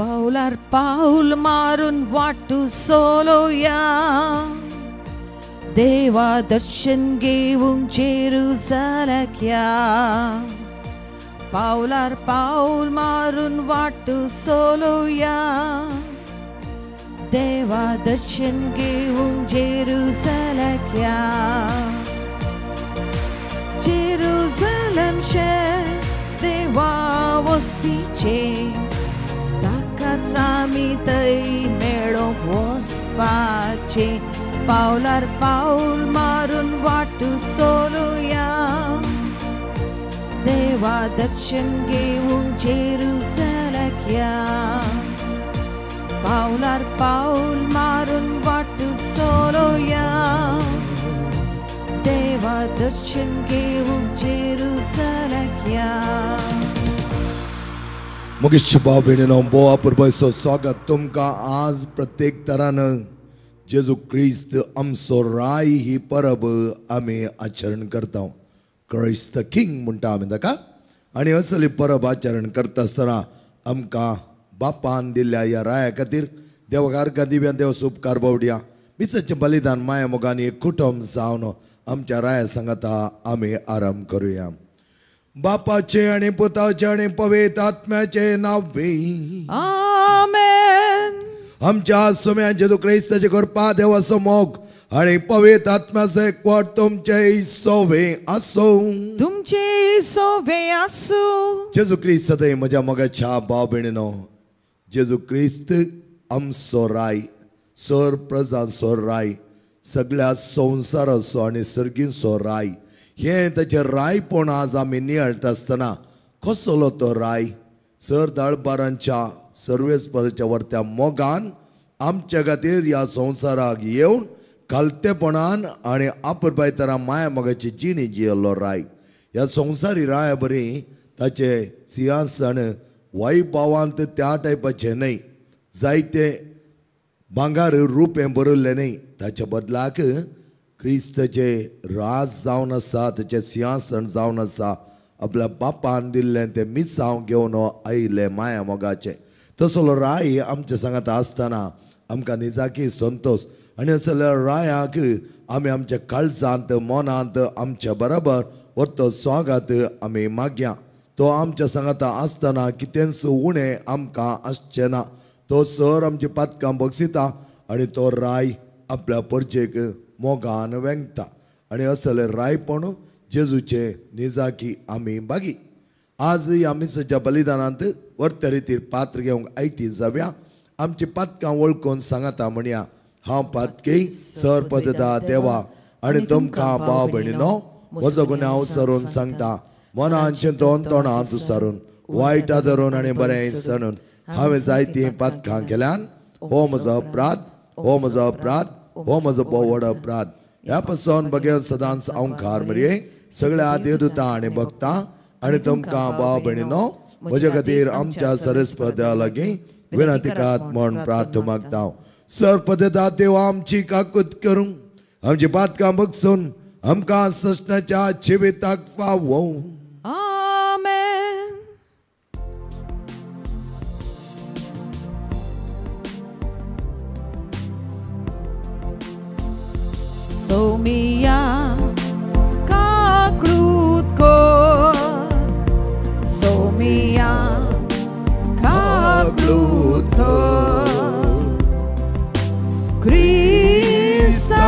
पावलार पाऊल मारून वाटू सोलोया देवा दर्शन घेऊन जेरुसलेम या पावलार पाऊल मारून वाटू सोलोया देवा दर्शन घेऊन जेरुसलेम या जेरुसलेमचे देवा वस्तीचे ताकाच आमी थंय मेळोंक वचपाचे पावलार पाऊल मारून वाटू सोलोया देवा दर्शन घेऊन जेरुसलेम या पावलार पाऊल मारून वाटू सोलोया देवा दर्शन घेऊन जेरुसलेम या मुगेश भाव भयणीनो बोवा परबयचो स्वागत तुमकां आज प्रत्येक तरान जेजू क्रिस्त आमचो राय ही परब आमी आचरण करता क्राइस्ट द किंग म्हणटा आमी ताका आनी असली परब आचरण करता आसतना आमकां बापान दिल्ल्या ह्या राया खातीर देवाकार दिव्या देव उपकार बावड्या मिसाचें बलिदान माया मोगान एक कुटुंब जावन आमच्या राया सांगाता आमी आराम करुया बापाचे आणि पुताचे आणि पवित्र आत्म्याचे नावे आमेन आमच्या सोम्या जेजू क्रिस्ताची कृपा देवाचो मोग आणि पवित्र आत्म्याचे एकवट तुमचे सोवे आसो जेजू क्रिस्त थंय म्हज्या मोगाच्या भाव भयणीनो जेजू क्रिस्त आमचो राय सर प्रजांचो राय सगळ्या संवसाराचो आणि सर्गींचो राय हे ताचे रायपण आज आमी नियाळटा आसतना कसलो तो राय सर दाळबारांच्या सर्वेस्पराच्या वर्त्या मोगान आमच्या खातीर ह्या संवसाराक येवन कालतेपणान आणि आपुरबायतरा माया मोगाची जिणी जियल्लो राय ह्या संवसारी राया बरी ताचे सिंहासन वैभवांत त्या टायपाचे न्हय जायते भांगार रुपें बरयल्लें न्हय ताच्या बदलाक क्रिस्ताचे राज जावन आसा ताचें सिंहासन जावन आसा आपल्या बापान दिल्लें तें मिसांव घेवन आयिल्लें माया मोगाचें तसलो राय आमच्या सांगात आसतना आमकां निजाकी संतोश आनी असल्या रायाक आमी आमच्या काळजांत मनांत आमच्या बरोबर व्हरतो स्वागत आमी मागया तो आमच्या सांगात आसतना कितेंच उणें आमकां आसचें ना तो सर आमची पातकां बक्षिता आनी तो राय आपल्या परचेक मोगान वेंगता आनी असले रायपण जेजूचे निजाकी आमी बागी आज ह्या मिसाच्या बलिदानांत वर्त्या रितीर पात्र घेवंक आयती जाव्या आमची पातकां वळखून सांगाता म्हणया हांव पातकी सर पदता देवा आनी तुमकां भाव भयणीनो म्हजो गुन्यांव सरून सांगता मनांचें तोंडांत सारून वायटा धरून आनी बरें सणून हांवें जायतीं पातकां केल्यान हो म्हजो अपराध हो म्हजो अपराध हो म्हजो व्हड अपराध ह्या पासून बगेर सदांच अवंकार मरे सगळ्या देवदूतां आनी भक्तां आनी तुमकां भाव भयणीनो म्हजे खातीर आमच्या सरस्वत्या लागीं विनंतिकात म्हूण प्रार्थना मागता सर पदता देव आमची काकूत करूं आमची पातकां बगसून आमकां ससण्याच्या जिविताक फावो आमेन सोमिया काकृत कर सोमिया काकृत कर क्रिस्ता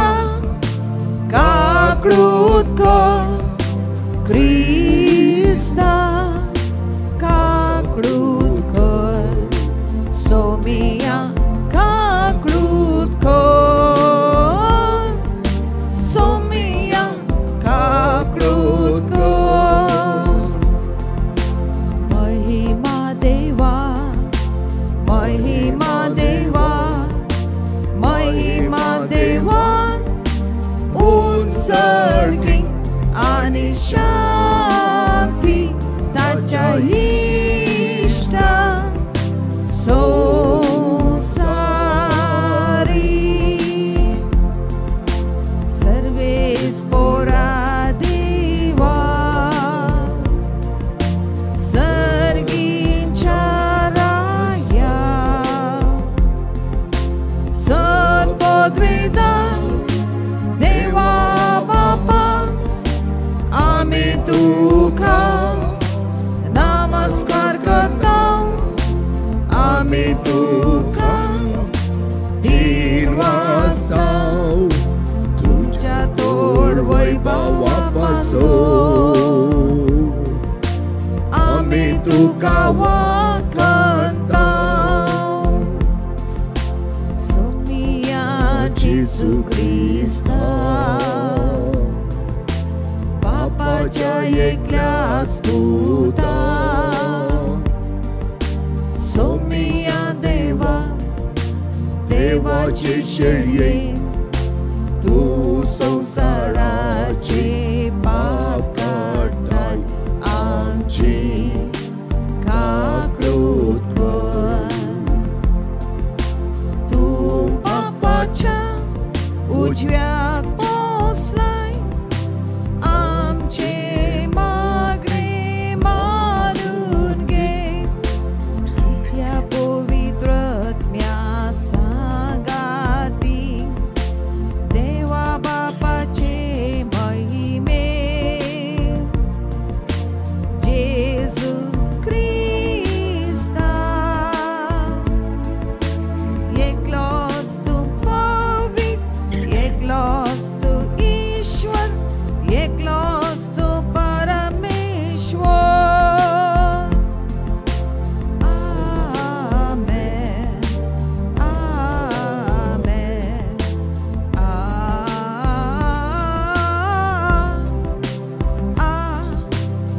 काकृत कर क्रिस्ता काकृत कर सोमिया काकृत कर मजबूता सोमिया देवा देवाची शेळये तू संसाराचे पाप काढताय आमची काकळूत कर तू पापाच्या उजव्याक पोसलाय आमचे मागणे मारून घे त्या पवित्र आत्म्या सांगाती देवा बापाचे महिमे जेजू क्रिस्ता एकलोच तू पवित्र एकलोच तू ईश्वर एकलोच तू परमेश्वर आमेन आमेन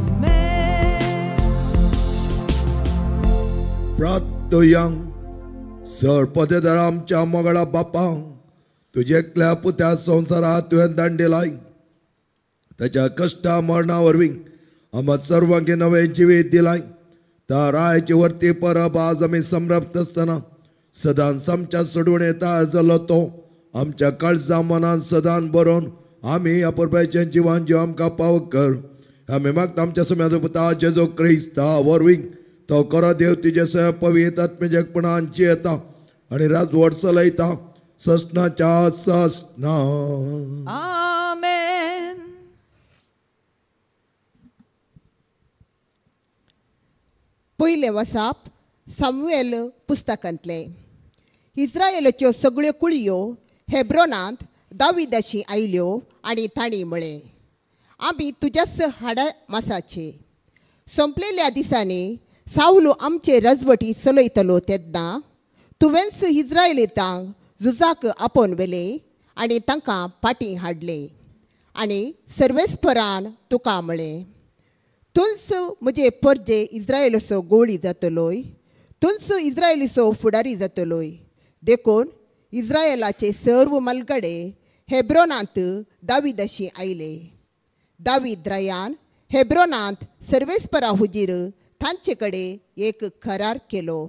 आमेन प्रार्थोयांक सरपदेदार आमच्या मोगळा बापांक तुझे एकल्या पुत्या संवसारात तुवें दान दिलाय ताच्या कश्टा मरणा वरवीं आमकां सर्वांकी नवें जिवीत दिलाय त्या रायाची वर्ती परब आज आमी समरपत आसतना सदांच आमच्या सोडून येता जालो तो आमच्या काळजा मनान सदांच बरोवन आमी ह्या परबेचें जिवन जीव आमकां पाव कर आमी मागता आमच्या समेत पुता जेजू क्रिस्ता वरवीं तो करो देव तुजे सह पवित्र आत्म्याच्या एकपणान येता आनी राजवट चलयता सस्नाच्या सस्ना आमेन पयले वसाप सामुएल पुस्तकांतले इस्रायेलाच्यो सगळ्यो कुळयो हेब्रोनांत दाविदाशी आयल्यो आनी तांणी म्हळें आमी तुज्याच हाडा मासाचे संपलेल्या दिसांनी सावलू आमचे राजवटी चलयतलो तेन्ना तुवेंच इस्रायेलीतांक झुजाक आपोवन व्हेले आनी तांकां फाटीं हाडले आनी सर्वेस्परान तुका म्हळें तुंच म्हजे परजे इस्रायेलाचो गोळी जातलोय तुंच इस्रायेलीचो फुडारी जातलोय देखून इस्रायेलाचे सर्व मलगडे हेब्रोनांत दाविदाशी आयले दावीद रायान हेब्रोनांत सर्वेस्परा हुजीर तांचे कडेन एक करार केलो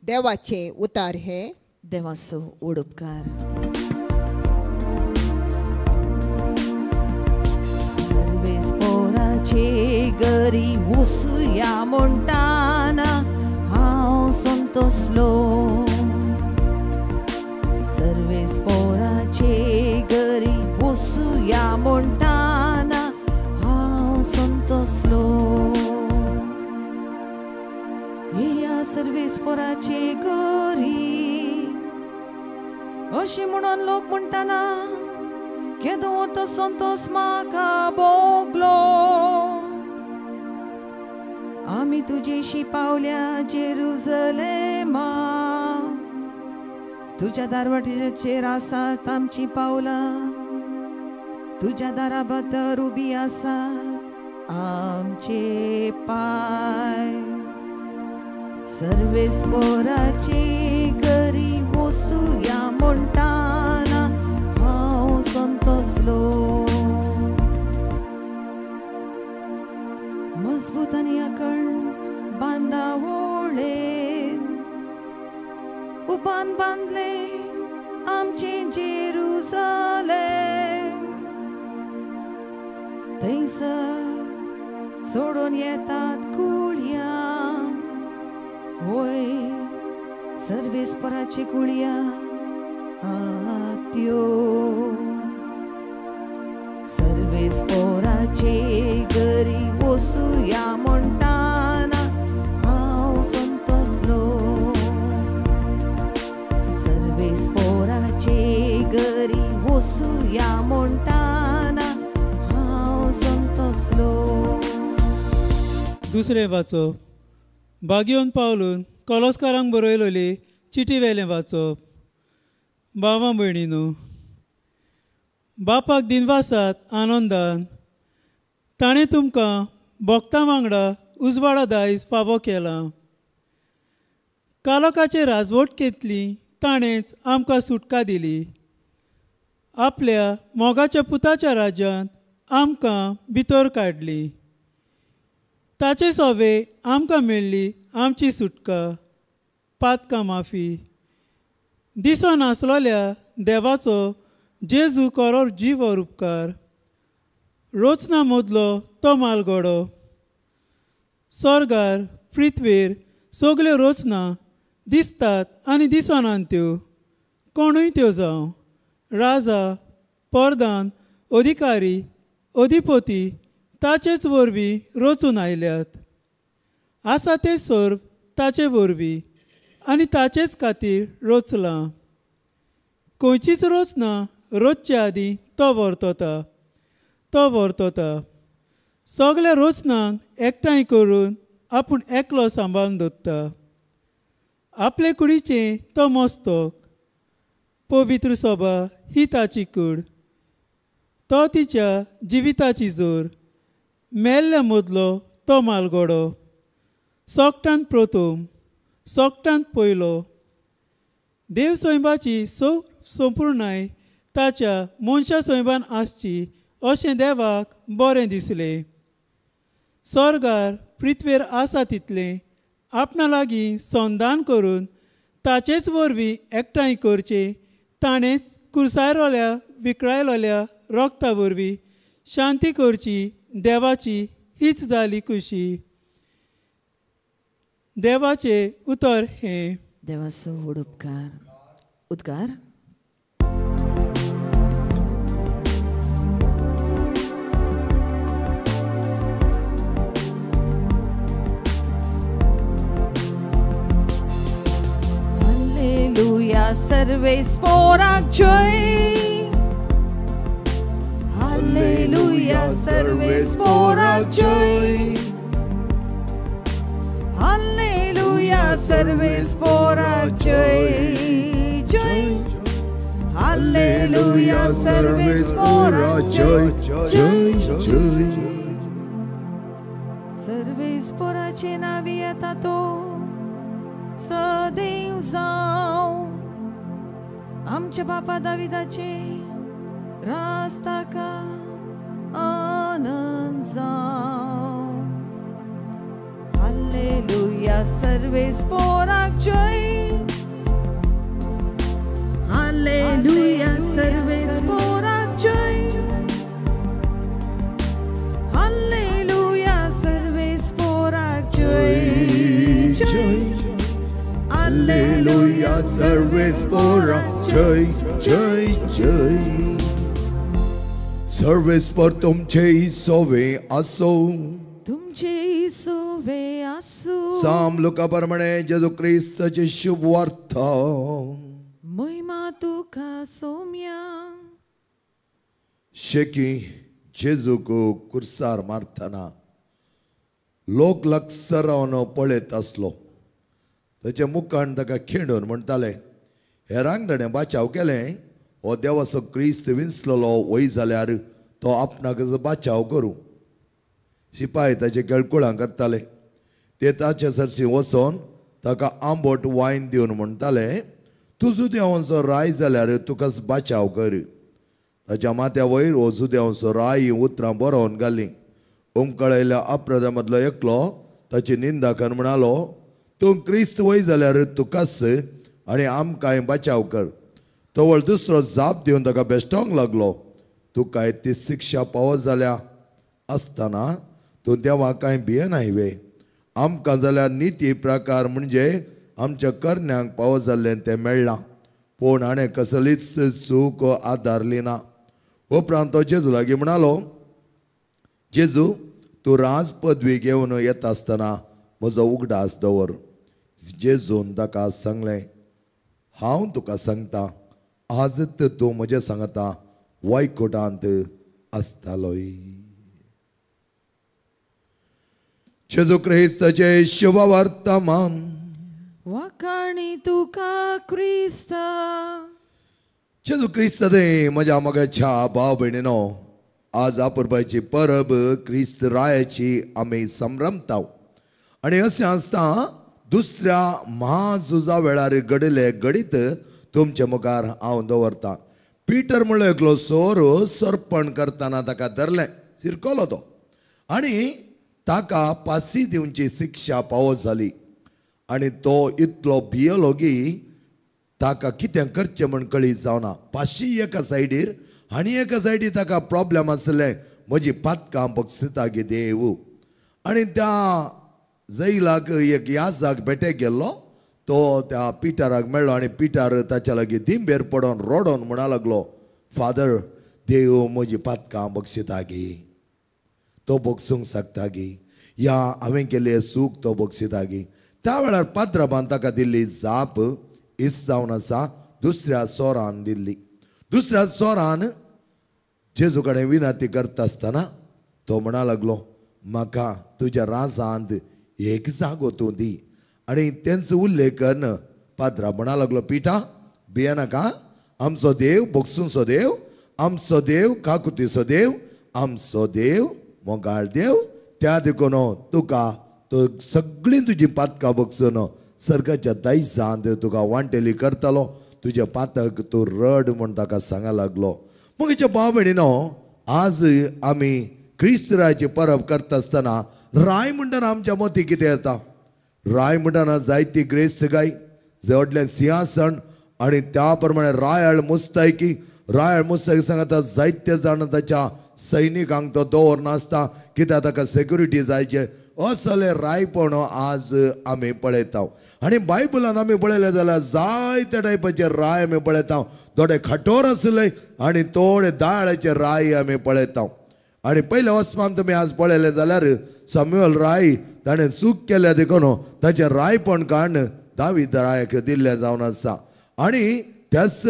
देवाचे उतार हे देवाचो उडोपकार सर्वेस्पराचे घरी वसुया म्हणटाना हांव संतोसलो सर्वेस्पराचे घरी वसुया म्हणटाना हांव संतोसलो या सर्वेस्पराचे घरी अशी म्हणून लोक म्हणटाना केदो तो संतोष म्हाका भोगलो आमी तुजेशी पावल्या जेरुजलेमा तुज्या दारवाटेचेर आसात आमची पावलां तुज्या दारा बद्दर उबी आसा आमचे पाय सर्वेस्पराचे घरी वसुया म्हणटाना हांव संतोसलो मजबूत आनी आकण बांदावळेन उबान बांदले आमचे जेरुजलेम थंयसर सोडून येतात कुळया होय सर्वेस्पराचे कुळया त्यो सर्वेस्पराचे घरी वसुया म्हणटाना हांव संतोसलो सर्वेस्पराचे घरी वसुया म्हणटाना हांव संतोसलो दुसरें वाचप बागयोन पावलून कॉलोस्कारांक बरयलेली चिटी वेलें वाचप भावां भयणीनो बापाक दिनवासात आनंदान ताणें तुमकां भक्तां वांगडा उजवाडा दायज फावो केला. कालोकाचे राजवटकेंतली ताणेंच आमकां सुटका दिली. आपल्या मोगाच्या पुताच्या राज्यांत आमकां भितर काडली. ताचे सोवे आमकां मेळ्ळी आमची सुटका, पातकां माफी. दिसो नासलोल्या देवाचो जेजू कोरो जीवर उपकार. रोचना मोदलो तो मालगडो. स्वर्गार पृथ्वीर सगल्यो रोचना दिसतात आनी दिसनात त्यो, कोणूय त्यो जावं, राजा, परदान, अधिकारी, अधिपती ताचेच वरवीं रोचून आयल्यात. आसा ते सर्व ताचे वरवीं आनी ताचेच खातीर रोचलां. खंयचीच रोचना रोचचे आदीं तो वर्तता. सगल्या रोचनांक एकठांय करून आपूण एकलो सांबाळून दवरता. आपले कुडीचें तो मस्तक. पवित्र सभा ही ताची कूड. तो तिच्या जिविताची जोर. मेल्ल्या मदलो तो मालगडो. सोगट्यांत प्रथम, सोगट्यांत पयलो. देव सोयंबाची संपूर्णाय ताच्या मनशा सोयंबान आसची अशें देवाक बरें दिसलें. स्वर्गार पृथ्वीर आसा तितलें आपणा लागीं संधान करून ताचेच वरवीं एकठांय करचें ताणेंच कुरसायरोल्या विकळायलोल्या रोगता वरवीं शांती करची देवाची हीच जाली खुशी. देवाचे उतर हें. देवाचो व्हड उपकार. उद्गार. Hallelujah, सर्वेस्पोराक जय. Hallelujah, सर्वेस्पोराक जय. Hallelujah, सर्वेस्पोराक जय. जय. Hallelujah, सर्वेस्पोराक जय. जय. जय. सर्वेस्पोराचे नावी येता तो सदैव जावं. आमच्या बापा दाविदाचे राज ताका आनंद जावं. हालेलुया, सर्वेस्पोराक जय. हालेलुया, सर्वेस्पोराक जय. हालेलुया, सर्वेस्पोराक जय. जय. Hallelujah, सर्वेस्पोराक जय. जय. जय. सर्वेस्पर तुमचे सोवे असो. तुमचे सोवे आसू. साम लुका प्रमाणे जेजू ख्रिस्ताचे शुभ वार्ता. महिमा तुका सौम्या. शेकी जेजूक कुर्सार मारतना लोक लागसर रावन पळयत आसलो. ताच्या मुखान ताका खिंडून म्हणटाले, हेरांक ताणें बाचाव केलें. हो देवाचो क्रिस्त विंचलोलो वय जाल्यार तो आपणाक बाचाव करूं. शिपाय ताचे केळकुळां करताले. ते ताचे सरसी वचोन ताका आंबट वायन दिवन म्हणटाले, तूं जुदेवांचो राय जाल्यार तुकाच बाचाव कर. ताच्या माथ्या वयर हो जुदेवांचो राय उतरां बरोवन घाली. उमकळयल्या अपराधा मदलो एकलो ताची निंदा करून म्हणालो, तूं क्रिस्त वय जाल्यार तुकाच आनी आमकांय बाचाव कर. तवळ दुसरो जाप दिवन ताका बेश्टोंक लागलो, तूं काय ती शिक्षा पावत जाल्या आसतना तूं देवाक कांय भियेनाय वे. आमकां जाल्यार निती प्रकार म्हणजे आमच्या करण्यांक पावत जाल्लें तें मेळ्ळां, पूण हाणें कसलीच चूक आदारली ना. उपरांत तो जेजू लागीं म्हणालो, जेजू तूं राज पदवी घेवन येता आसतना म्हजो उगडास दवर. जेजून ताका सांगलें, हांव तुका सांगता, आजच तूं म्हजे सांगता वैकुंठांत आसतालोय. जेजू ख्रिस्ताचे शुभ वर्तमान. वखाणी तुका क्रिस्ता. जेजू ख्रिस्ताचे म्हज्या मोगाच्या भाव भयणीनो, आज आपुरबायची परब क्रिस्त रायाची आमी संभ्रमता आणि असे आसता दुसऱ्या महाझुजा वेळार घडिल्ले घडीत तुमच्या मुखार हांव दवरता. पिटर म्हणलो एकलो सोर सरपण करतना ताका धरलें, शिरकोलो तो आणि ताका फाशी दिवची शिक्षा फावो जाली आणि तो इतलो भियेलो की ताका कितें करचें म्हण कळी जावना. फाशी एका सायडीर आनी एका सायडीर ताका प्रॉब्लेम आसलें, म्हजी पातकां बक्षिता गे देव. आणि त्या जैलाक एक याजाक भेटेक गेल्लो, तो त्या पिटराक मेळ्ळो आणि पिटर ताच्या लागीं दिंबेर पडोन रोडोन म्हणा लागलो, फादर देव म्हजी पातकां बक्षिता गे. तो बक्षूंक शकता गे, या हांवें केल्लें सूख तो बक्षिता गे. त्या वेळार पाद्रबान ताका दिल्ली जाप इस जावन आसा दुसऱ्या सोरान दिल्ली. दुसऱ्या सोरान जेजू कडेन विनंती करता आसतना तो म्हणा लागलो, म्हाका तुज्या राजांत एक जागो तूं दी. आणि तेंचो उल्लेख करन पाद्रा म्हणा लागलो, पिठा भियेनाका, आमचो देव बक्षूंचो देव, आमचो देव काकुतीचो देव, आमचो देव मोगाळ देव, त्या देखून तुका तो सगळीं तुजी पातकां बक्षून सर्गाच्या दायजांत तुका वांटेली करतलो. तुज्या पातक तूं रड म्हण ताका सांगा लागलो. मगीच्या भाव भयणीनो, आज आमी क्रिस्तराची परब करता आसतना राय म्हणटना आमच्या मती कितें येता? राय म्हणटना जायती क्रिस्त गाय, जडलें सिंहासन आणि त्या प्रमाणे रायळ मुस्तायकी. रायळ मुस्तायकी सांगता जायते जाण ताच्या सैनिकांक तो दवर नासता, कित्याक ताका सेक्युरिटी जायचे. असले रायपण आज आमी पळयता. आणि बायबलान आमी पळयलें जाल्यार जायते टायपाचे राय आमी पळयता. थोडे खटोर आसले आणि थोडे दाळाचे राय आमी पळयता. आणि पयल्या वचपान तुमी आज पळयलें जाल्यार सॅम्युएल राय ताणें चूक केल्या देखून ताचें रायपण काडून दावीद रायाक दिल्लें जावन आसा. आणि त्याच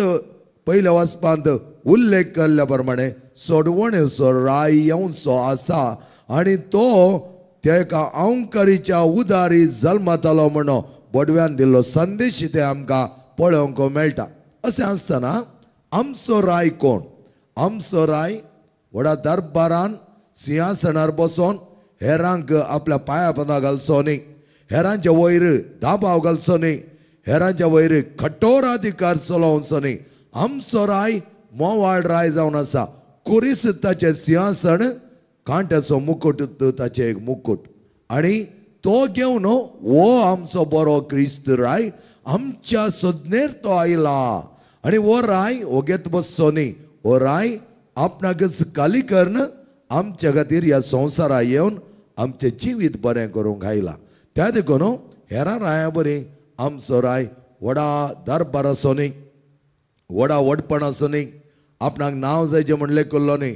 पयल्या वचपांत उल्लेख केल्ल्या प्रमाणे सोडवणेचो राय येवचो आसा आणि तो तेका अंकरीच्या उदारी जल्मातलो म्हणून बडव्यान दिल्लो संदेश ते आमकां पळोवंक मेळटा. अशें आसतना आमचो राय कोण? आमचो राय व्हडा दरबारान सिंहासनार बसोन हेरांक आपल्या पांया पोंदा घालचो न्ही, हेरांच्या वयर दाबाव घालचो न्ही, हेरांच्या वयर कठोर अधिकार चलोवचो न्ही. आमचो राय मोवाळ राय जावन आसा. कुरीस ताचें सिंहासन, कांट्याचो मुकुट ताचें एक मुकुट, आणि तो घेवन हो आमचो बरो क्रिस्त राय आमच्या सदनेर तो आयला. आणि हो राय ओगेत बसचो न्ही, हो राय आपणाकच खाली करून आमच्या खातीर ह्या संवसारा येवन आमचें जिवीत बरें करूंक आयला. त्या देखून हेरां राया बरी आमचो राय व्हडा दरबार असो न्ही, व्हडा व्हडपण असो न्ही, आपणाक नांव जायचें म्हणलें केल्लो न्ही.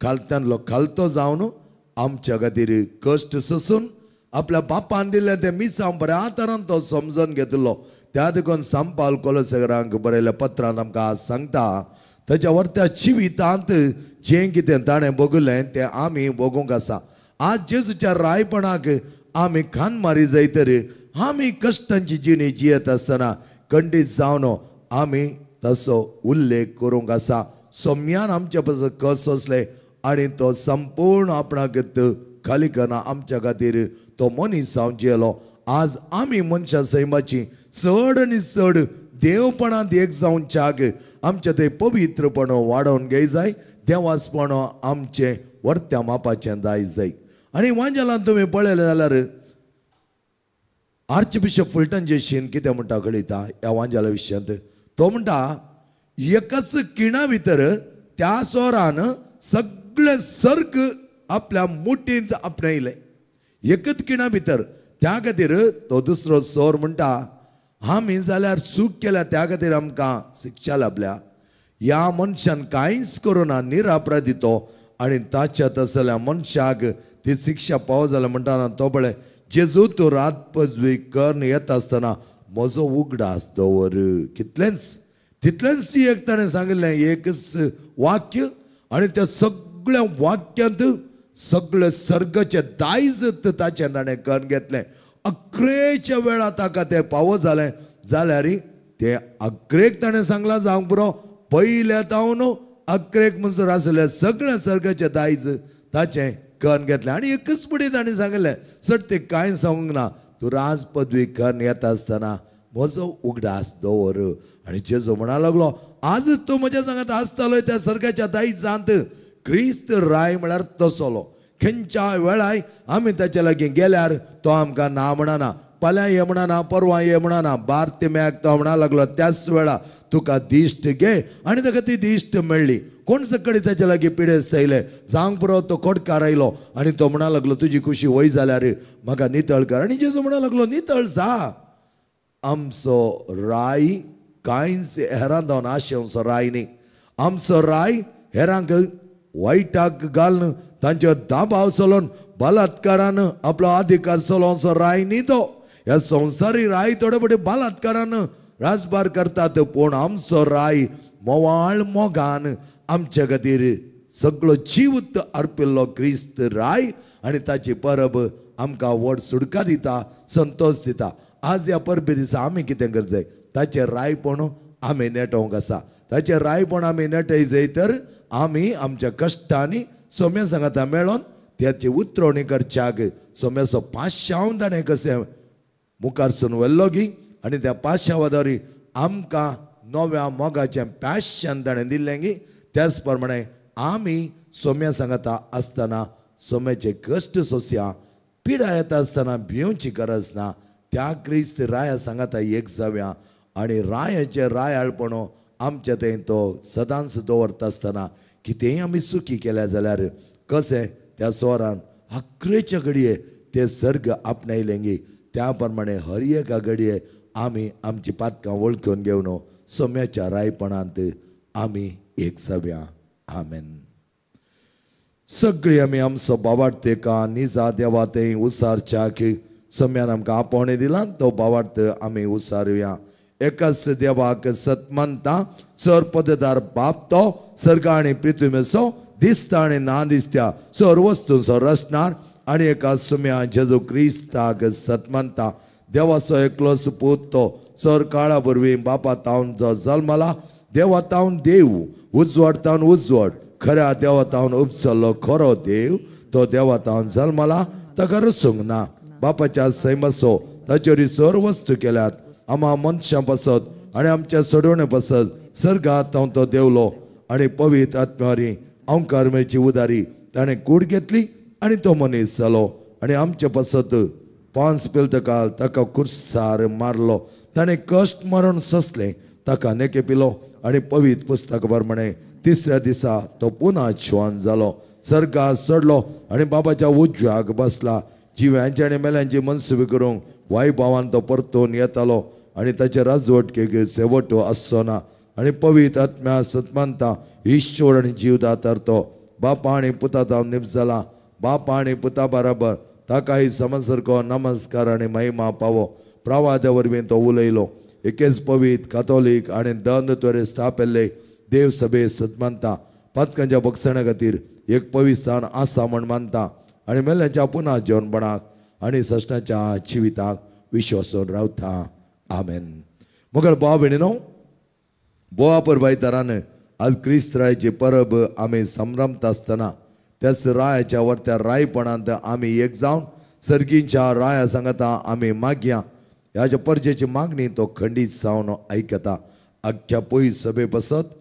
खालत्यांतलो खालतो जावन आमच्या खातीर कश्ट सोसून आपल्या बापान दिल्लें तें मिसांव बऱ्या तरान तो समजून घेतलो. त्या देखून सांपाल कोलोसेकारांक बरयल्या पत्रांत आमकां आज सांगता, ताच्या वर्त्या जिवितांत जें कितें ताणें भोगलें तें आमी भोगूंक आसा. आज जेजूच्या रायपणाक आमी खान मारी जायतर आमी कश्टांची जिणी जियेत आसतना खंडीत जावन आमी तसो उल्लेख करूंक आसा. सोम्यान आमच्या पासून कस असले आणि तो संपूर्ण आपणाक खाली करना आमच्या खातीर तो मनीस जावन जियेलो. आज आमी मनशां सैमाची चड आनी चड देवपणांत एक जावन चाग आमचे ते पवित्रपण वाडोवन घेय जाय. देवाचपण आमचें वर्त्या मापाचें जाय जाय. आणि वांजेलांत तुमी पळयलें जाल्यार आर्च बिशप फुलटन जेशीन कितें म्हणटा कळयता ह्या वांजेला विशयांत. तो म्हणटा, एकच किणा भितर त्या सोरान सगळे सर्ग आपल्या मुठींत आपणयले. एकच किणा भितर. त्या खातीर तो दुसरो सोर म्हणटा, आमी जाल्यार चूक केल्या त्या खातीर आमकां शिक्षा लाभल्या. ह्या मनशान कांयच करुना, निरापराधी तो, आनी ताच्या तसल्या मनशाक ती शिक्षा पावो जाल्या म्हणटाना तो पळय, जेजू तूं रात पजवी करून येता आसतना म्हजो उगडास दवर. तितलेंच एक ताणें सांगिल्लें एकच वाक्य, आनी त्या सगळ्या वाक्यांत सगळे सर्गाचे दायज ताचें ताणें करून घेतलें. अकरेच्या वेळा ताका तें पावो जालें जाल्यार ते अकरेक ताणें सांगलां जावंक पुरो, पयल्या तावन अकरेक म्हणसर आसले सगळ्या सर्गाचे दायज ताचे कर्ण घेतले आणि एकच पुढे ताणें सांगले सर ते कांय सांगूंक ना तूं राज पदवी कर्ण येता आसतना म्हजो उगडास दवर. आणि जेजू म्हणा लागलो आजच तो म्हज्या सांगात आसतालो त्या सर्गाच्या दायजांत क्रिस्त राय म्हळ्यार तसोलो. खंयच्या वेळाय आमी ताचे लागीं गेल्यार तो आमकां ना म्हणना, फाल्यां ये म्हणना, परवां ये म्हणना. बार्तिमेक तो म्हणा लागलो त्याच वेळा तुका दिश्ट घे आनी ताका ती दिश्ट मेळ्ळी. कोण सकडी ताचे लागीं पिडेस्त येयले सांग पुरो तो खोडकार आयलो आनी तो म्हणा लागलो तुजी खुशी वय जाल्यार म्हाका नितळ कर. आनी जेजू म्हणा लागलो नितळ जा. आमचो राय कांयच हेरां जावन आशेवचो राय न्ही. आमचो राय हेरांक वायटाक घालन तांचेर दाबाव चलोवन बलात्कारान आपलो अधिकार चलोवचो राय न्ही तो. ह्या संवसारी राय थोडे बडे बलात्कारान राजभार करतात पूण आमचो राय मोवाळ मोगान आमच्या खातीर सगळो जीव अर्पिल्लो क्रिस्त राय आनी ताची परब आमकां व्हड सुडका दिता, संतोष दिता. आज ह्या परबे दिसा आमी कितें करचें जाय ताचें रायपण आमी नेटोवंक आसा. ताचें रायपण आमी नेटय जाय तर आमी आमच्या कश्टांनी सोम्या सांगाता मेळोन त्याची उतरवणी करच्याक सोम्याचो 500 ताणें कशें मुखारसून व्हेल्लो गी आनी त्या 500 वरी आमकां नव्या मोगाचें पॅशन ताणें दिल्लें गी. त्याच प्रमाणे आमी सोम्या सांगाता आसतना सोम्याचे कश्ट सोंसया, पिडा येता आसतना भिवची गरज ना. त्या क्रिस्त राया सांगाता एक जावया आनी रायाचे रायाळपण आमच्या थंय तो सदांच दवरता आसतना कितेंय आमी सुखी केल्या जाल्यार कशें त्या स्वरान अकरेच्या घडये ते सर्ग आपणायले गी. त्या प्रमाणे हर एका घडये आमी आमची पातकां वळखून घेवन सोम्याच्या रायपणांत आमी एक जावया. आमेन. सगळीं आमी आमचो बावार्थ एका निजा देवा थंय उसारच्याक सोम्यान आमकां आपोवणें दिलां तो बावार्थ आमी उसारुया. एकाच देवाक सत मानता सर पददार बाप तो सर्ग आनी पृथ्वीचो दिसता आनी ना दिसत्या सर वस्तूंचो रचणार आनी एका सोम्या जेजू क्रिस्ताक सत मानता देवाचो एकलोच पूत तो सर काळा वरवीं बापा तावन जो जल्मला देवा तावन देव उजवाड तावन उजवाड खऱ्या देवा तावन उपसल्लो खरो देव तो देवा तावन जल्मला ताका रसूंक ना. बापाच्या सैमसो ताचेर सर वस्तू केल्यात आम्हा मनशां पासत आनी आमच्या सोडवणे पासत सर्गांत तावन तो देवलो आनी पवित्र आत्म्यावरी अवकार मेळची उदारी ताणें कूड घेतली आनी तो मनीस जालो आनी आमचे पासत 5 पिलतकाल ताका कुर्सार मारलो. ताणें कश्ट मरण सोंसलें ताका नेके पिलो आनी पवित्र पुस्तक प्रमाणे तिसऱ्या दिसा तो पुना जिवंत जालो. सर्गांत चडलो आनी बाबाच्या उजव्याक बसला. जिव्यांची आनी मेल्यांची मनसुबी करूंक वैभवान तो परतून येतालो आनी ताचे राजवटकेक शेवट आसचो ना. आनी पवित्र आत्म्या सतमानता ईश्वर आनी जीवदातार तो बापा आनी पुता जावन निप जाला. बापा आनी पुता बराबर ताकाय समसरको नमस्कार आनी महिमा पावो. प्रवाद्या वरवीं तो उलयलो. एकेच पवित्र कातोलीक आनी दंड त्वरे स्थापिल्ले देव सभे सतमानता. पातकांच्या भक्षणा खातीर एक पवित्रान आसा म्हण मानता आनी मेल्यांच्या पुना जेवणपणाक आनी सश्टाच्या जिविताक विश्वासून रावता. आमेन. मुगळ भाव भयणीनो, बोवा परबायतारान आज क्रिस्त रायाची परब आमी संभ्रमता आसतना त्याच रायाच्या वर्त्या रायपणांत आमी एक जावन सर्गींच्या राया सांगता आमी मागया. ह्याच्या परजेची मागणी तो खंडीत जावन आयकता. अख्ख्या पयस सभे पासत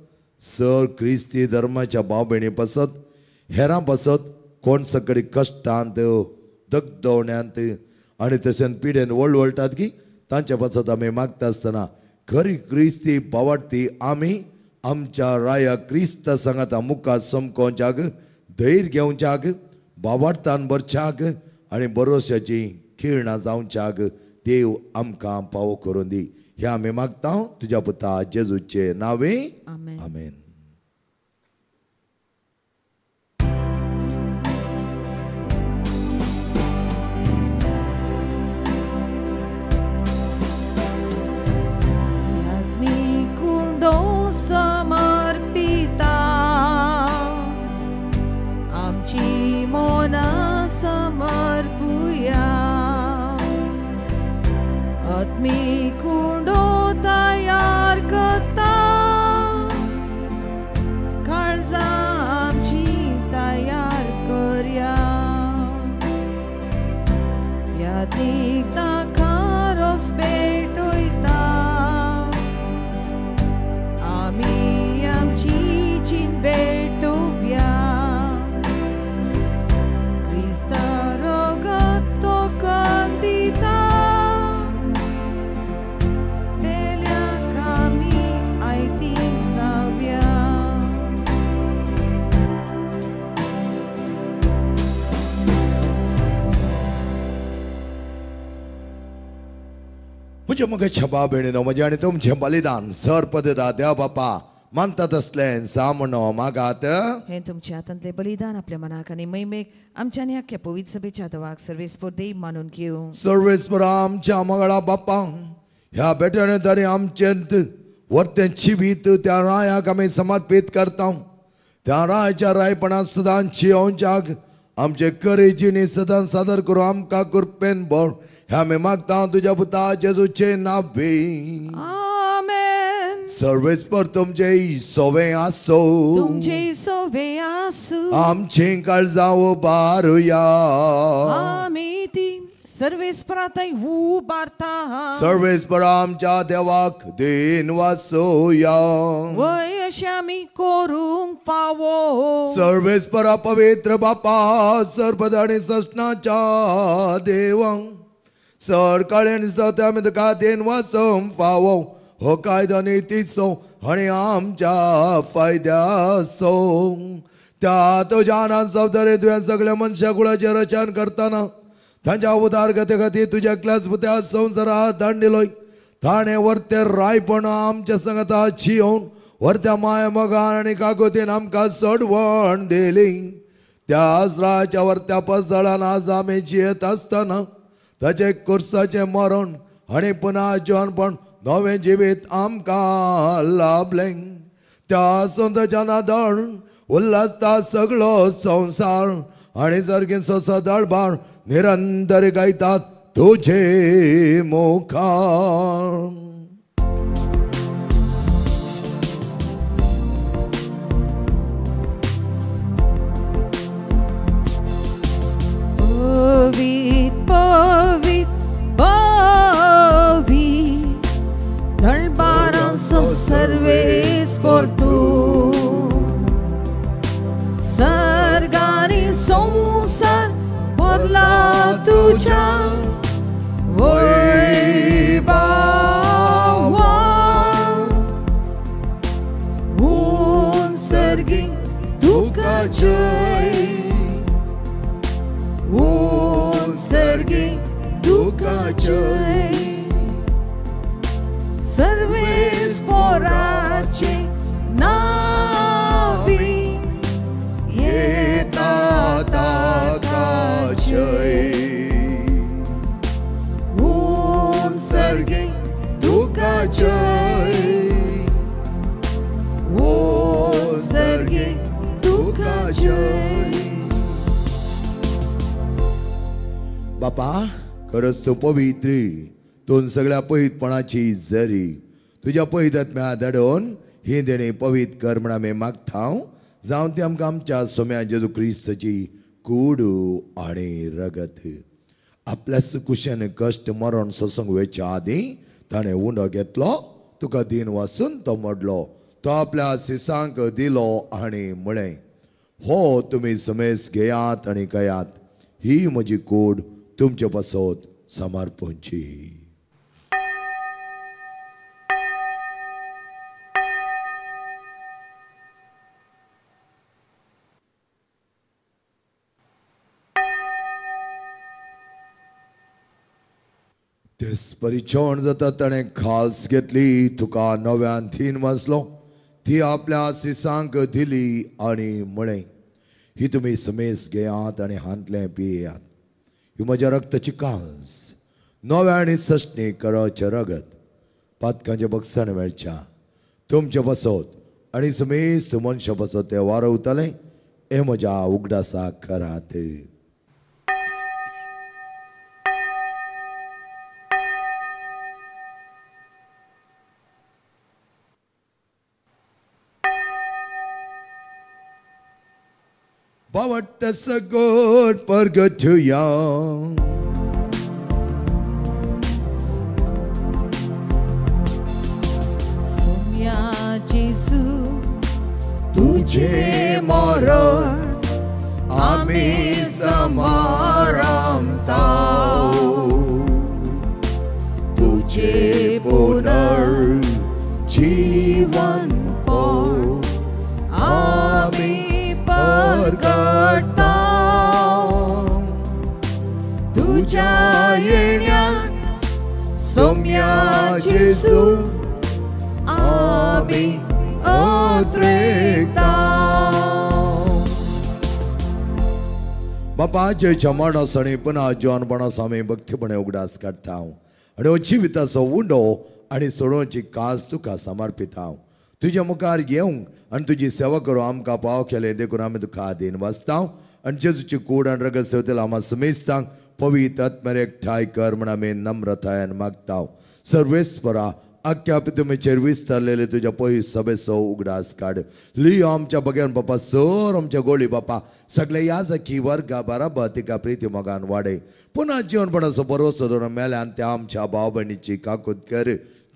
सर क्रिस्ती धर्माच्या भाव भयणी पासत हेरां पासत कोण सकडी कश्टांत दगदवण्यांत आनी तशें पिडेन वळवळटात की तांच्या पासत आमी मागता आसतना खरी क्रिस्ती भावार्थी आमी आमच्या राया क्रिस्त सांगाता मुखार समकोवच्याक धैर्य घेवच्याक भावार्थान भरच्याक आनी भरोश्याची खीण जावच्याक देव आमकां पावो करून दी. हे आमी मागता तुज्या पुता जेजूचे नावे. आमेन. समर्पिता आमची मोना समर्पुया. आत्मी कुंडो तयार करता Adnikta karos betoita Ami amchi chin betuvia Krista rogato candida Pelia kami aiti savia म्हणजे मग छबा बेणीनो म्हणजे आणि तुमचे बलिदान सर पददा देव बापा मानतात असले सामनो मागात हे तुमच्या हातांतले बलिदान आपल्या मनाक आनी मैमेक आमच्या आनी आख्या पवित्र सभेच्या देवाक सर्वेस्पर देव मानून घेऊ सर्वेस्पर आमच्या मंगळा बापा ह्या बेट्याने तरी आमचेंत वर्तें चिबीत त्या रायाक आमी समर्पित करता त्या रायाच्या रायपणात सदांच जियोवच्याक आमचे करेजीनी सदां सादर करूं आमकां कृपेन बोड ह्या आमी मागता तुज्या पुता जेजूचे नांवे आमेन सर्वेस्पर तुमचे सोवे आसो तुमचे सोवे आसू आमचे काळजां उबारुया आमी ती सर्वेस्पराताय उबारता सर्वेस्पर आमच्या देवाक दिन वासोया वय अशें आमी करूंक फावो सर्वेस्परा पवित्र बापा सर्पद आणि ससनाच्या देवा सर काळेन दिसता आमी तुका दिन वासोंक फावो हो कायदो नितीचो आणि आमच्या फायद्याचो त्या तुज्या आनंद जबाबदारी तुवें सगळ्या मनशा कुळाचेर रचन करतना तांच्या उदारगते खातीर तुज्या एकल्याच पुत्या संवसारात धाडलेलोय ताणें वर्ते रायपण आमच्या संगता जियोवन वर्त्या माय मोगान आनी काकोतीन आमकां सोडवण दिली त्याच राच्या वर्त्या पसळान आज आमी जियेत आसतना ताचे कुर्साचें मरण आनी पुन्हा जिवनपण नवें जिवीत आमकां लाभलें त्या संताच्या नादान उल्हासता सगळो संवसार आनी सर्गीचो सदळबार निरंतर गायतात तुझे मुखार पवित पवित पवित दळबारांचो सर्वेस्पर तूं सर्गानी संसार भरला तुझ्या वैभवा उंसर्गी तुका जय उंसर्गी तुका जय सर्वेस्पराचे नावी येता ताका जय उंसर्गी तुका जय उंसर्गी तुका जय बापा खरंच तू पवित्र दोन सगळ्या पवित्रपणाची जरी तुझ्या पवित्रात्म्या धाडून ही देणे पवित्र कर म्हण आमी मागता जावं ती आमकां आमच्या सोम्या जेजू क्रिस्ताची कूड आणि रगत आपल्याच कुशेन कश्ट मरण सोसूंक वेच्या आदी ताणें उंडो घेतलो तुका दिन वाचून तो मोडलो तो आपल्या सिसांक दिलो आनी म्हळें हो तुमी समेस घेयात आनी कयात ही म्हजी कूड तुमचे पासत समर्पणची तेच परिचोण जाता ताणें खाल्स घेतली तुका नव्यान थीन वाचलो ती आपल्या सिसांक दिली आनी म्हळें ही तुमी समेस घेयात आनी हांतलें पियेयात ही म्हज्या रक्ताची काल्स नव्या आनी सश्णी करचे रगत पातकांच्या बक्षान मेळच्या तुमचे बसत आनी समेस मनशा बसत ते वारवतलें हे म्हज्या उगडासाक करात But that's a good burger to you. तुझे मरण आम्ही समारंभाव, तुझे पुनर्जीवन हो आम्ही प्रगटाव, तुझ्या येण्यात सौम्या जेसू आम्ही अद्रेकताव. बापाचे जमाडा सणी पुन्हा जवानपणा सामी भक्तीपणे उगडास काढता आणि जिविताचो उंडो आणि सोडोवची कास तुका समर्पित हांव. तुझ्या मुखार येवंक आणि तुझी सेवा करूं आमकां पाव केले देखून आमी तुका आदीन वाचता आणि जेजूची कूड आणि रगत सेवतेला आम्हा समेस्तांक पवित्र आत्म्यार एकठांय कर म्हण आमी नम्रतायेन मागता. सर्वेस्परा अख्ख्या पितुमेचेर विस्तारलेले तुझ्या पयस सभेचो उगडास काड. लियो आमच्या बग्यान बापा सर आमच्या गोळी बापा सगळे याजकी वर्गा बराबर तिका प्रिती मोगान वाडय. पुन्हा जीवनपणाचो बरोसो दवरून मेल्यान त्या आमच्या भाव भयणीची काकूत कर.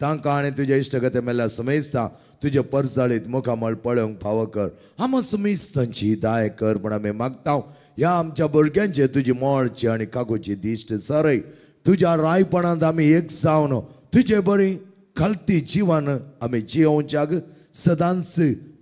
तांकां आनी तुज्या इश्टगते मेल्या समेस्ता तुजे परजाळीत मुखामळ पळोवंक फावो कर. आम्हा समेस्तांची दाय कर म्हण आमी मागता. ह्या आमच्या भुरग्यांचे तुजी मोळची आनी काकूची दिश्ट सरय. तुज्या रायपणांत आमी एक जावन तुजे बरी खालती जिवन आमी जियोवच्याक सदांच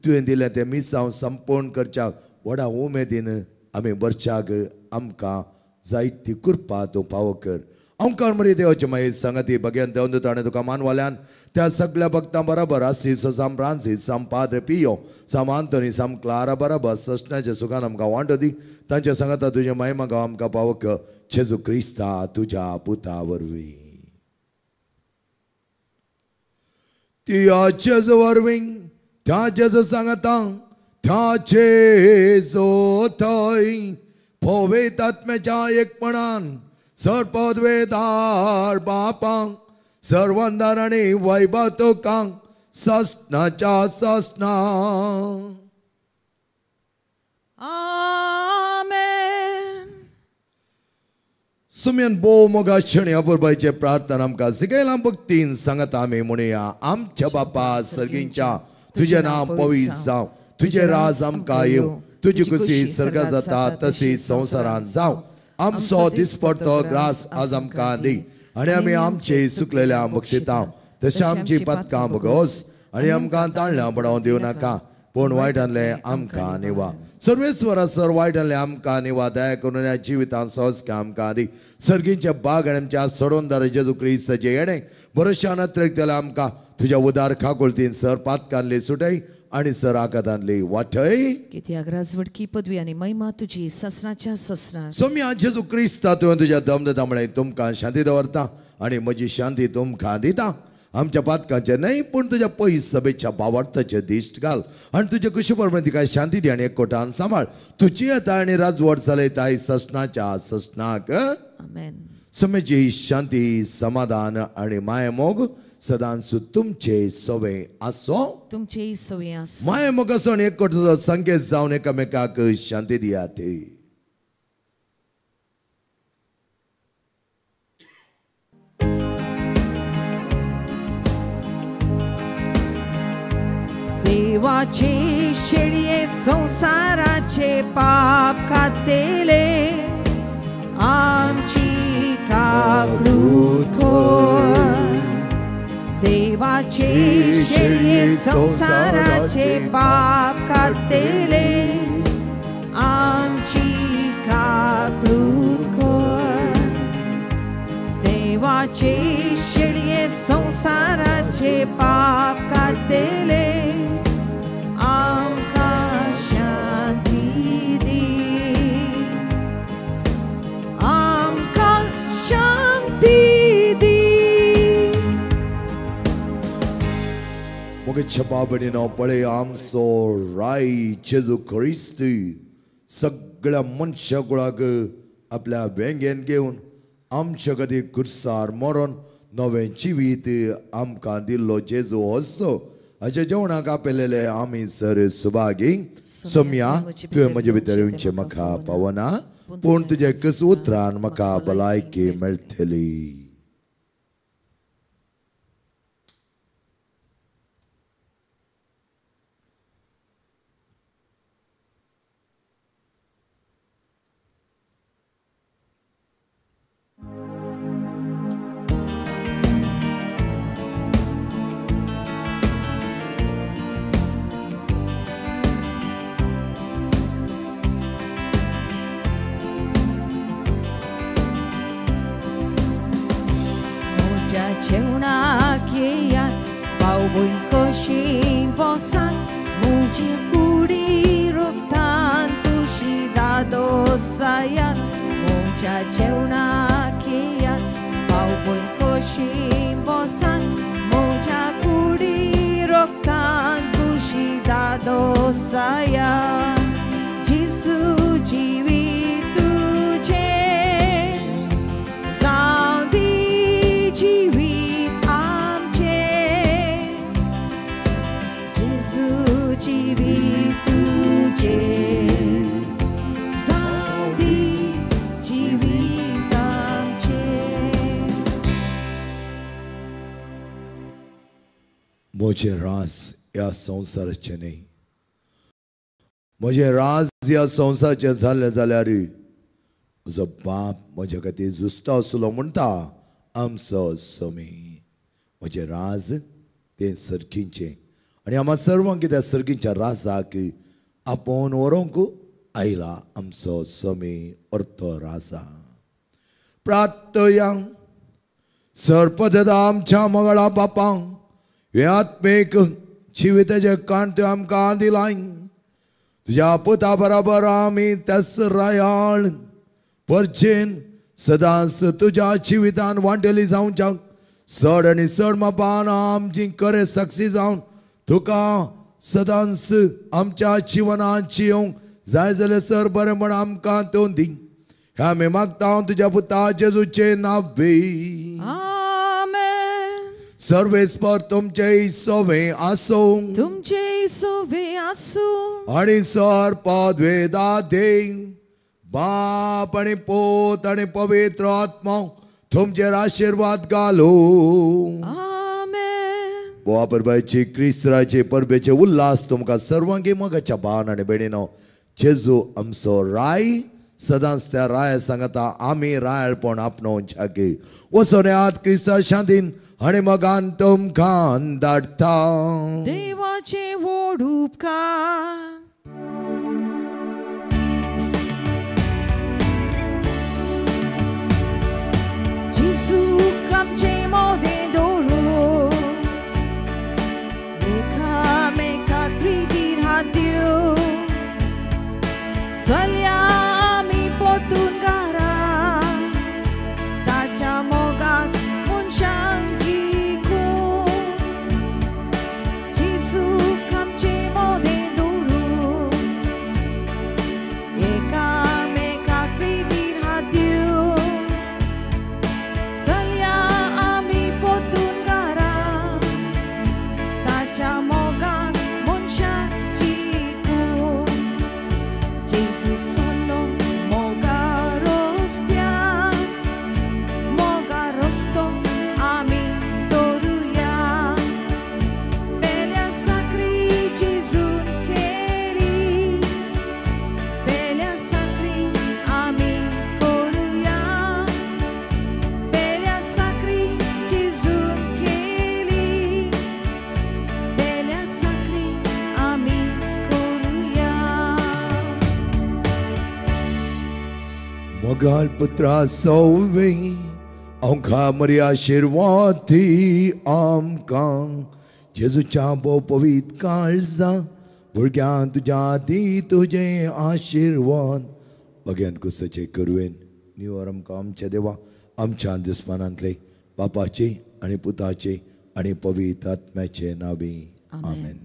तुवें दिलें तें मिसांव संपूर्ण करच्याक व्हडा उमेदीन आमी भरच्याक आमकां जायती कृपा तूं फावो कर. ओंकार मरी देवाची मागीर संगती भगेन देंवत ताणें तुका मानवाल्यान त्या सगळ्या भक्तां बरोबर आसीसो साम फ्रांसीस साम पाद्र पियो साम आंतोनी साम क्लारा बरोबर ससण्याच्या सुखान आमकां वांटो दी. तांच्या सांगाता तुजे महिमा गांव आमकां पावो कर. जेजू क्रिस्ता तुज्या पुता वरवीं. त्या जेजू वरवीं त्या जेजू सांगता त्या जेजू थंय पवित्र आत्म्याच्या एकपणान सरपदवेदार बापांक सर्वंदार आनी वैभव तुकांक ससनाच्या ससना. आमेन. सुम्यान बो मोगा क्षणी अपुरबाईचे प्रार्थना आमकां सिकयला भक्तीन सांगता आमी म्हणुया. आमच्या बापा सर्गींच्या तुझे नांव पवित्र जावं, तुझे राज आमकां येवं, तुजी खुशी सर्गात जाता तशी संवसारांत जावं. आमचो दिसपडतो ग्रास आज आमकां दी आनी आमी आमचे सुकलेल्या बक्षिता तशें आमची पदकां भोगोस आनी आमकां ताळ्यां पडोवंक दिवं नाका पूण वायटांतले आमकां निवा. सर्वेस्वरा सर वायटांतले आमकां निवा. दया करून ह्या जिवितांत सहज आमकां दी. सर्गींचे बाग आनी आमच्या सोडोनदार जेजू क्रिस्ताचे येणे बरोशा नत्रेक आमकां तुज्या उदार खाकुळतीन सर पातकांतली सुटय आणि सर आकातांतली वाटय. कित्याक राजवडकी पदवी आनी महिमा तुजी ससनाच्या ससनार. सोम्या जेजू क्रिस्ता तुवें तुज्या दमदतामुळे तुमकां शांती दवरता आनी म्हजी शांती तुमकां दिता. आमच्या पातकांचे न्हय पूण तुज्या पयस सभेच्या भावार्थाचे दिश्ट घाल आनी तुजे कुशी परमेन तिका शांती दी आनी एककोटान सांबाळ. तुजी येता आनी राजवट चलयताय ससनाच्या ससनाक. आमेन. सोम्याची शांती समाधान आनी माय मोग सदांच तुमचे सवे आसो. तुमचे सवय आसो. माय मोग असो आनी एककोटाचो संकेत जावन एकामेकाक शांती दियात. देवाचे शेळये संसाराचे पाप खातेले आमची काकूत कर. देवाचे शेळये संसाराचे पाप खातेले आमची काकूत कर. देवाचे शेळये संसाराचे पाप खातेले आमकां शांती दी. आमकां शांती दी. मोगे छपाबडीनो पळे आमचो राय जेजू ख्रिस्त सगळ्या मनशा कुळाक आपल्या वेंगेन घेवन आमच्या कधी कुर्सार मरोन नवें जिवीत आमकां दिल्लो जेजू असो हाच्या जेवणाक आपयलेले आमी सर सुभागी. सोम्या तुवें म्हजे भितर येवचें म्हाका पावना पूण तुजे कस उतरान म्हाका भलायकी मेळटली. जेवणाक येयात भाऊ कशी बसात म्हजी कुडी रोखतान तुशी दादोसायात म्हज्या जेवणाक येयात भाऊ कशी बसात म्हज्या कुडी रोखतान तुशी दादोसायात जिसू जिवीत तुझे जावं दी जिवीत आमचे जिसू जिवीत तुझे जावं दी जिवीत आमचे. म्हजे रास ह्या संवसाराचे न्ही, म्हजे राज ह्या संवसाराचे जाल्ले जाल्यार म्हजो बाप म्हजे खातीर झुजता आसलो म्हणटा आमचो समी. म्हजे राज तें सर्गीचें आनी आम्हा सर्वांक त्या सर्गीच्या राजाक आपोवन व्हरूंक आयला आमचो समी अर्थ राजा. प्रार्थया सर्पददा आमच्या मंगळा बापांक हे आत्मेक जिविताचे कांते आमकां दिलाय. तुझ्या पुता बरोबर आमी त्यास रायाळ परचेन सदांच तुझ्या जिवितान वांटेली जावंच्या चड आनी चड मापान आमची खरे साक्षी जावन तुका सदांच आमच्या जिवनांत जियोंक जाय जाल्यार सर बरेंपण आमकां तोंड दी. हें आमी मागता तुझ्या पुता जेजूचे नांवे. आमेन. सर्वेस्पर तुमचे सोवे आसूं तुमचे सोवे आसूं आणि सर पदवे दादे बाप आणि पोत आणि पवित्र आत्मा तुमचेर आशीर्वाद घालो. आमेन. बोवा परबाची क्रिस्तराचे परबेचे उल्हास तुमकां सर्वांगी मोगाच्या भान आणि भयणीनो जेजू आमचो राय सदांच त्या राया सांगता आमी रायळपण आपणावन छाके वसोन्यात क्रिस्ता शांतीन आणि मगान तुमकां धाडटा. देवाचे व्हड उपकार. जिसूक आमचे मोदें दवरून एकामेकाक प्रितीन हात दिवन चलया आमी पोतून घरा ताच्या मोगाक मनशांक जिखून. जिसूक आमचे मोदें दवरून एकामेकाक प्रितीन हात दिवन चलया आमी पोतून घरा ताच्या मोगाक मनशांक जिखून. जेजू सोलो मोगा रस्तो आमी दवरुया. बेल्या साकरी जेजून केली बेल्या साकरी आमी करुया. बेल्या साकरी जेजून केली बेल्या साकरी आमी करुया. मोगाल पुत्रा सोवे आमकां मरी आशीर्वाद आमकां जेजूच्या भोव पवित्र काळजा भुरग्यां तुज्या दी तुजे आशीर्वाद भगयान कुसाचे करुवेन निवर आमकां आमच्या देवा आमच्या दिसपानांतले बापाचे आनी पुताचे आनी पवित्र आत्म्याचे नांवे आमेन.